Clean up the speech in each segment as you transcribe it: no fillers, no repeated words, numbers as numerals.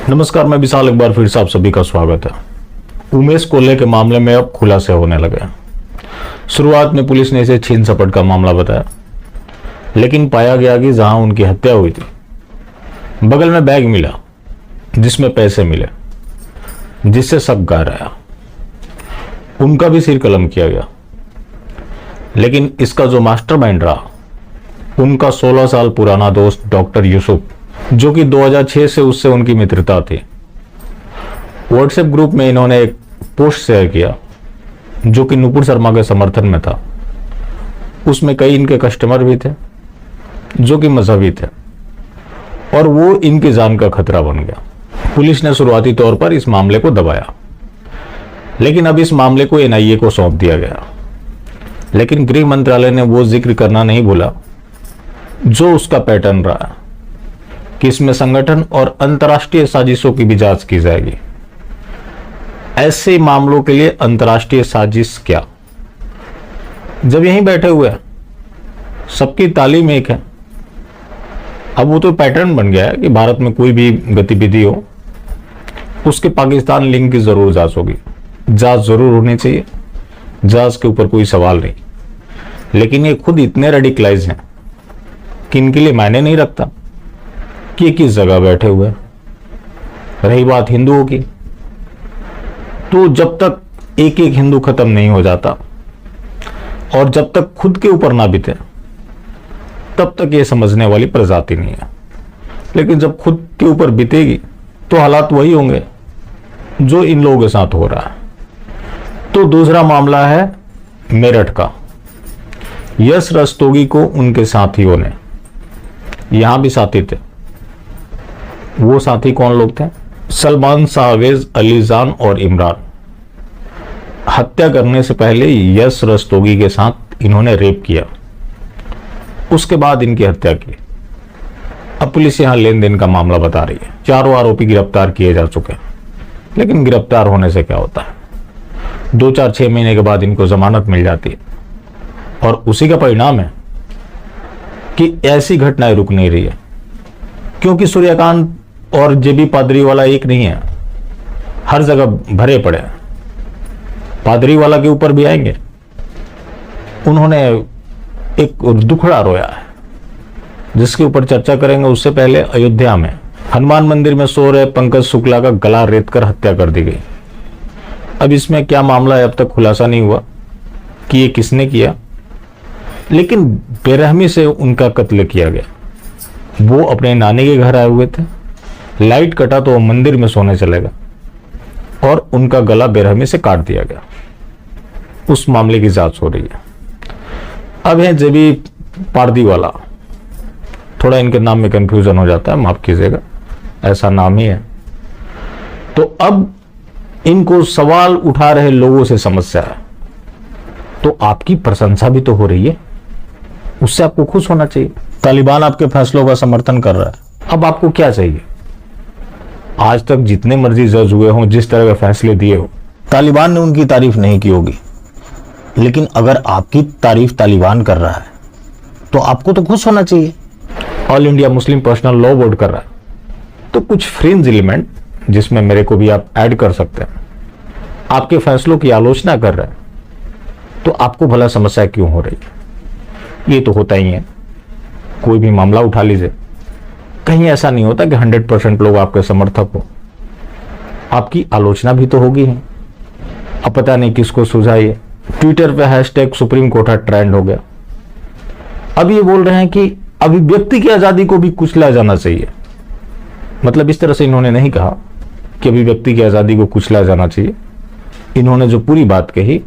नमस्कार, मैं विशाल। एक बार फिर से आप सभी का स्वागत है। उमेश कोल्हे के मामले में अब खुलासे होने लगे। शुरुआत में पुलिस ने इसे छीन झपट का मामला बताया, लेकिन पाया गया कि जहां उनकी हत्या हुई थी, बगल में बैग मिला जिसमें पैसे मिले, जिससे शक गहराया। उनका भी सिर कलम किया गया, लेकिन इसका जो मास्टरमाइंड रहा, उनका 16 साल पुराना दोस्त डॉक्टर यूसुफ, जो कि 2006 से उससे उनकी मित्रता थी। व्हाट्सएप ग्रुप में इन्होंने एक पोस्ट शेयर किया जो कि नुपुर शर्मा के समर्थन में था। उसमें कई इनके कस्टमर भी थे जो कि मजहबी थे, और वो इनकी जान का खतरा बन गया। पुलिस ने शुरुआती तौर पर इस मामले को दबाया, लेकिन अब इस मामले को एनआईए को सौंप दिया गया। लेकिन गृह मंत्रालय ने वो जिक्र करना नहीं भूला जो उसका पैटर्न रहा कि इसमें संगठन और अंतर्राष्ट्रीय साजिशों की भी जांच की जाएगी। ऐसे मामलों के लिए अंतर्राष्ट्रीय साजिश क्या, जब यहीं बैठे हुए हैं, सबकी तालीम एक है। अब वो तो पैटर्न बन गया है कि भारत में कोई भी गतिविधि हो, उसके पाकिस्तान लिंक की जरूर जांच होगी। जांच जरूर होनी चाहिए, जांच के ऊपर कोई सवाल नहीं। लेकिन ये खुद इतने रेडिकलाइज हैं कि इनके लिए मायने नहीं रखता कि किस जगह बैठे हुए हैं। रही बात हिंदुओं की, तो जब तक एक एक हिंदू खत्म नहीं हो जाता और जब तक खुद के ऊपर ना बीते, तब तक ये समझने वाली प्रजाति नहीं है। लेकिन जब खुद के ऊपर बीतेगी तो हालात वही होंगे जो इन लोगों के साथ हो रहा है। तो दूसरा मामला है मेरठ का। यश रस्तोगी को उनके साथियों ने, यहां भी साथी थे, वो साथी कौन लोग थे? सलमान, सावेज, अलीजान और इमरान। हत्या करने से पहले यश रस्तोगी के साथ इन्होंने रेप किया, उसके बाद इनकी हत्या की। अब पुलिस यहां लेन देन का मामला बता रही है। चारों आरोपी गिरफ्तार किए जा चुके हैं, लेकिन गिरफ्तार होने से क्या होता है? 2-4-6 महीने के बाद इनको जमानत मिल जाती है, और उसी का परिणाम है कि ऐसी घटनाएं रुक नहीं रही है। क्योंकि सूर्यकांत और जेबी पादरी वाला एक नहीं है, हर जगह भरे पड़े हैं। पादरी वाला के ऊपर भी आएंगे। उन्होंने एक दुखड़ा रोया है जिसके ऊपर चर्चा करेंगे। उससे पहले अयोध्या में हनुमान मंदिर में सो रहे पंकज शुक्ला का गला रेत कर हत्या कर दी गई। अब इसमें क्या मामला है, अब तक खुलासा नहीं हुआ कि ये किसने किया, लेकिन बेरहमी से उनका कत्ल किया गया। वो अपने नानी के घर आए हुए थे, लाइट कटा तो वो मंदिर में सोने चले गए और उनका गला बेरहमी से काट दिया गया। उस मामले की जांच हो रही है। अब है जेबी पारदी वाला, थोड़ा इनके नाम में कंफ्यूजन हो जाता है, माफ कीजिएगा, ऐसा नाम ही है। तो अब इनको सवाल उठा रहे लोगों से समस्या है, तो आपकी प्रशंसा भी तो हो रही है, उससे आपको खुश होना चाहिए। तालिबान आपके फैसलों का समर्थन कर रहा है। अब आपको क्या चाहिए? आज तक जितने मर्जी जज हुए हों, जिस तरह के फैसले दिए हो, तालिबान ने उनकी तारीफ नहीं की होगी। लेकिन अगर आपकी तारीफ तालिबान कर रहा है तो आपको तो खुश होना चाहिए। All India Muslim personal law board कर रहा है, तो कुछ फ्रिंज एलिमेंट, जिसमें मेरे को भी आप ऐड कर सकते हैं, आपके फैसलों की आलोचना कर रहा है, तो आपको भला समस्या क्यों हो रही है? ये तो होता ही है। कोई भी मामला उठा लीजिए, कहीं ऐसा नहीं होता कि 100% लोग आपके समर्थक हो। आपकी आलोचना भी तो होगी ही। अब पता नहीं किसको सुझाइए। ट्विटर पे हैशटैग सुप्रीम कोर्ट ट्रेंड हो गया। अब ये बोल रहे हैं कि अभिव्यक्ति की आजादी को भी कुचला जाना चाहिए। मतलब इस तरह से इन्होंने नहीं कहा कि अभिव्यक्ति की आजादी को कुचला जाना चाहिए। इन्होंने जो पूरी बात कही,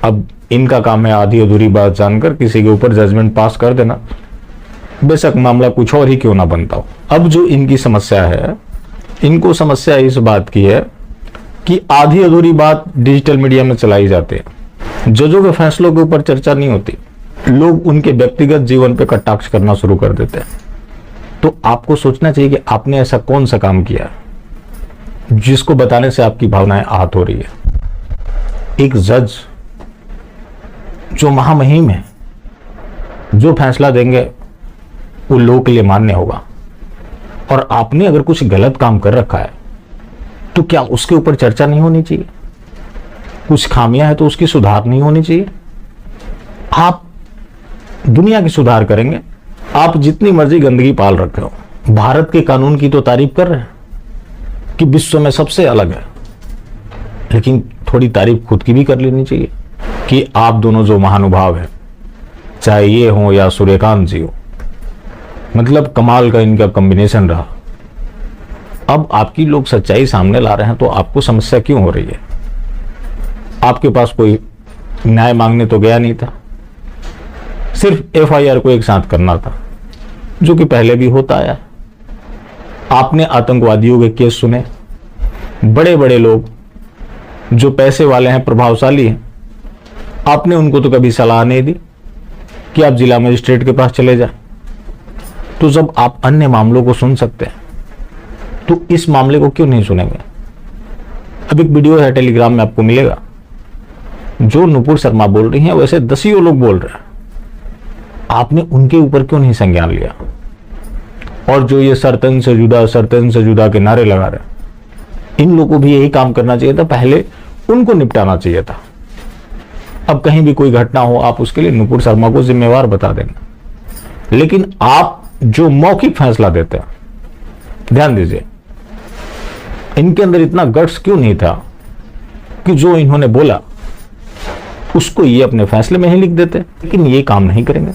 अब इनका काम है आधी अधूरी बात जानकर किसी के ऊपर जजमेंट पास कर देना, बेशक मामला कुछ और ही क्यों ना बनता हो। अब जो इनकी समस्या है, इनको समस्या इस बात की है कि आधी अधूरी बात डिजिटल मीडिया में चलाई जाती है। जजों के फैसलों के ऊपर चर्चा नहीं होती, लोग उनके व्यक्तिगत जीवन पे कटाक्ष करना शुरू कर देते हैं। तो आपको सोचना चाहिए कि आपने ऐसा कौन सा काम किया जिसको बताने से आपकी भावनाएं आहत हो रही है। एक जज जो महामहिम है, जो फैसला देंगे वो लोगों के लिए मान्य होगा, और आपने अगर कुछ गलत काम कर रखा है तो क्या उसके ऊपर चर्चा नहीं होनी चाहिए? कुछ खामियां है तो उसकी सुधार नहीं होनी चाहिए? आप दुनिया की सुधार करेंगे, आप जितनी मर्जी गंदगी पाल रखे हो, भारत के कानून की तो तारीफ कर रहे हैं कि विश्व में सबसे अलग है, लेकिन थोड़ी तारीफ खुद की भी कर लेनी चाहिए कि आप दोनों जो महानुभाव है, चाहे ये हो या सूर्यकांत जी हो, मतलब कमाल का इनका कॉम्बिनेशन रहा। अब आपकी लोग सच्चाई सामने ला रहे हैं तो आपको समस्या क्यों हो रही है? आपके पास कोई न्याय मांगने तो गया नहीं था, सिर्फ एफआईआर को एक साथ करना था, जो कि पहले भी होता आया। आपने आतंकवादियों के केस सुने, बड़े बड़े लोग जो पैसे वाले हैं, प्रभावशाली हैं, आपने उनको तो कभी सलाह नहीं दी कि आप जिला मजिस्ट्रेट के पास चले जाएं। तो जब आप अन्य मामलों को सुन सकते हैं तो इस मामले को क्यों नहीं सुनेंगे? अब एक वीडियो है टेलीग्राम में, आपको मिलेगा, जो नुपुर शर्मा बोल रही हैं वैसे दसियों लोग बोल रहे हैं, आपने उनके ऊपर क्यों नहीं संज्ञान लिया? और जो ये सरतन से जुदा के नारे लगा रहे हैं, इन लोगों को भी यही काम करना चाहिए था, पहले उनको निपटाना चाहिए था। अब कहीं भी कोई घटना हो, आप उसके लिए नुपुर शर्मा को जिम्मेवार बता देंगे, लेकिन आप जो मौखिक फैसला देते हैं, ध्यान दीजिए, इनके अंदर इतना गट्स क्यों नहीं था कि जो इन्होंने बोला उसको ये अपने फैसले में ही लिख देते, लेकिन ये काम नहीं करेंगे।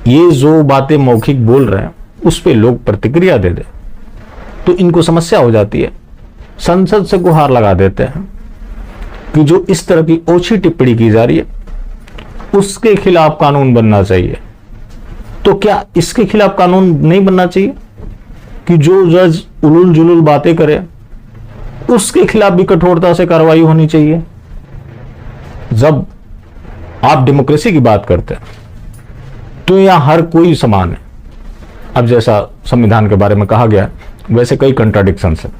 ये जो बातें मौखिक बोल रहे हैं उस पे लोग प्रतिक्रिया दे दे तो इनको समस्या हो जाती है, संसद से गुहार लगा देते हैं कि जो इस तरह की ओछी टिप्पणी की जा रही है उसके खिलाफ कानून बनना चाहिए। तो क्या इसके खिलाफ कानून नहीं बनना चाहिए कि जो जज उलूल जुलूल बातें करे उसके खिलाफ भी कठोरता से कार्रवाई होनी चाहिए? जब आप डेमोक्रेसी की बात करते हैं तो यहां हर कोई समान है। अब जैसा संविधान के बारे में कहा गया वैसे कई कंट्राडिक्शन है,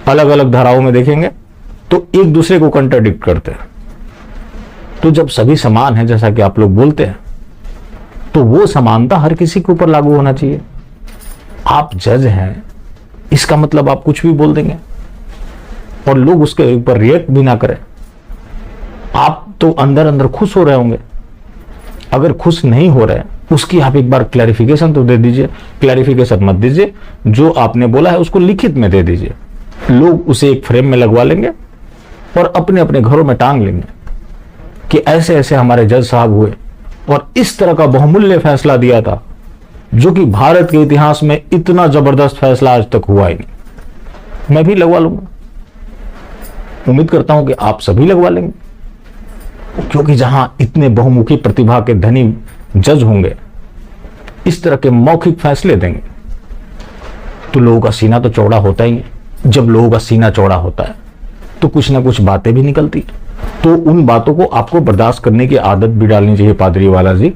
अलग अलग धाराओं में देखेंगे तो एक दूसरे को कंट्राडिक्ट करते हैं। तो जब सभी समान हैं, जैसा कि आप लोग बोलते हैं, तो वो समानता हर किसी के ऊपर लागू होना चाहिए। आप जज हैं, इसका मतलब आप कुछ भी बोल देंगे और लोग उसके ऊपर रिएक्ट भी ना करें। आप तो अंदर अंदर खुश हो रहे होंगे, अगर खुश नहीं हो रहे उसकी आप एक बार क्लैरिफिकेशन तो दे दीजिए। क्लैरिफिकेशन मत दीजिए, जो आपने बोला है उसको लिखित में दे दीजिए। लोग उसे एक फ्रेम में लगवा लेंगे और अपने अपने घरों में टांग लेंगे कि ऐसे ऐसे हमारे जज साहब हुए और इस तरह का बहुमूल्य फैसला दिया था, जो कि भारत के इतिहास में इतना जबरदस्त फैसला आज तक हुआ ही नहीं। मैं भी लगवा लूंगा, उम्मीद करता हूं कि आप सभी लगवा लेंगे, क्योंकि जहां इतने बहुमुखी प्रतिभा के धनी जज होंगे, इस तरह के मौखिक फैसले देंगे, तो लोगों का सीना तो चौड़ा होता ही है। जब लोगों का सीना चौड़ा होता है तो कुछ ना कुछ बातें भी निकलती, तो उन बातों को आपको बर्दाश्त करने की आदत भी डालनी चाहिए पादरी वाला जी।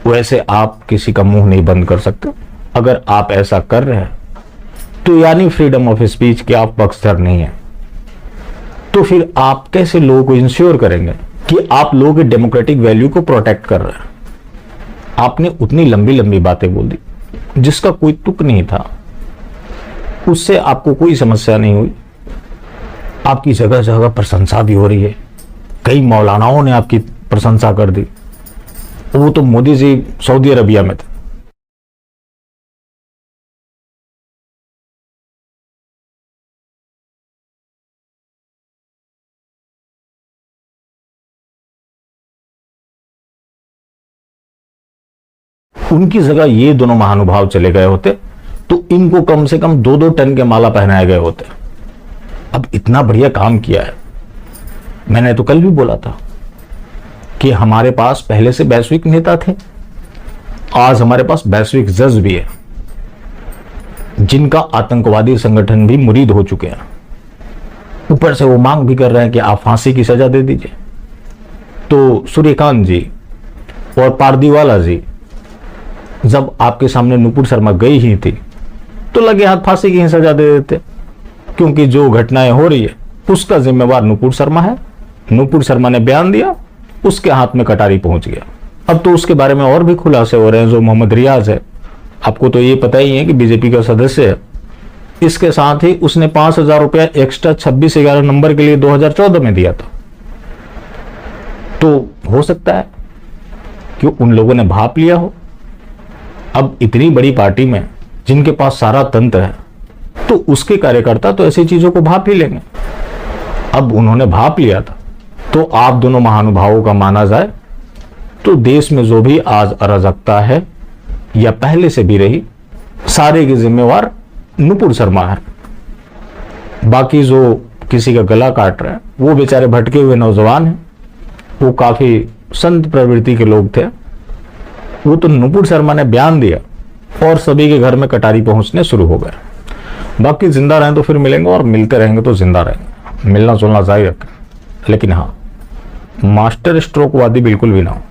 वैसे आप किसी का मुंह नहीं बंद कर सकते। अगर आप ऐसा कर रहे हैं तो यानी फ्रीडम ऑफ स्पीच के आप पक्षधर नहीं है। तो फिर आप कैसे लोगों को इंश्योर करेंगे कि आप लोगों के डेमोक्रेटिक वैल्यू को प्रोटेक्ट कर रहे हैं? आपने उतनी लंबी लंबी बातें बोल दी जिसका कोई तुक नहीं था, उससे आपको कोई समस्या नहीं हुई। आपकी जगह जगह प्रशंसा भी हो रही है, कई मौलानाओं ने आपकी प्रशंसा कर दी। वो तो मोदी जी सऊदी अरबिया में थे। उनकी जगह ये दोनों महानुभाव चले गए होते तो इनको कम से कम 2-2 टन के माला पहनाए गए होते। अब इतना बढ़िया काम किया है। मैंने तो कल भी बोला था कि हमारे पास पहले से वैश्विक नेता थे, आज हमारे पास वैश्विक जज भी है, जिनका आतंकवादी संगठन भी मुरीद हो चुके हैं। ऊपर से वो मांग भी कर रहे हैं कि आप फांसी की सजा दे दीजिए। तो सूर्यकांत जी और पारदीवाला जी जब आपके सामने नुपुर शर्मा गई ही थी तो लगे हाथ फांसी की ही सजा दे देते, क्योंकि जो घटनाएं हो रही है उसका जिम्मेवार नुपुर शर्मा है। नुपुर शर्मा ने बयान दिया, उसके हाथ में कटारी पहुंच गया। अब तो उसके बारे में और भी खुलासे हो रहे हैं। जो मोहम्मद रियाज है, आपको तो ये पता ही है कि बीजेपी का सदस्य है। इसके साथ ही उसने 5,000 रुपया एक्स्ट्रा 26/11 नंबर के लिए 2014 में दिया था। तो हो सकता है कि उन लोगों ने भाप लिया हो। अब इतनी बड़ी पार्टी में जिनके पास सारा तंत्र है, तो उसके कार्यकर्ता तो ऐसी चीजों को भाप ही लेंगे। अब उन्होंने भाप लिया था, तो आप दोनों महानुभावों का माना जाए तो देश में जो भी आज अराजकता है या पहले से भी रही, सारे के जिम्मेवार नुपुर शर्मा है। बाकी जो किसी का गला काट रहे हैं वो बेचारे भटके हुए नौजवान हैं, वो काफी संत प्रवृत्ति के लोग थे। वो तो नुपुर शर्मा ने बयान दिया और सभी के घर में कटारी पहुंचने शुरू हो गए। बाकी जिंदा रहें तो फिर मिलेंगे, और मिलते रहेंगे तो जिंदा रहेंगे। मिलना जुलना जारी रखें, लेकिन हाँ, मास्टर स्ट्रोक वादी बिल्कुल भी ना हो।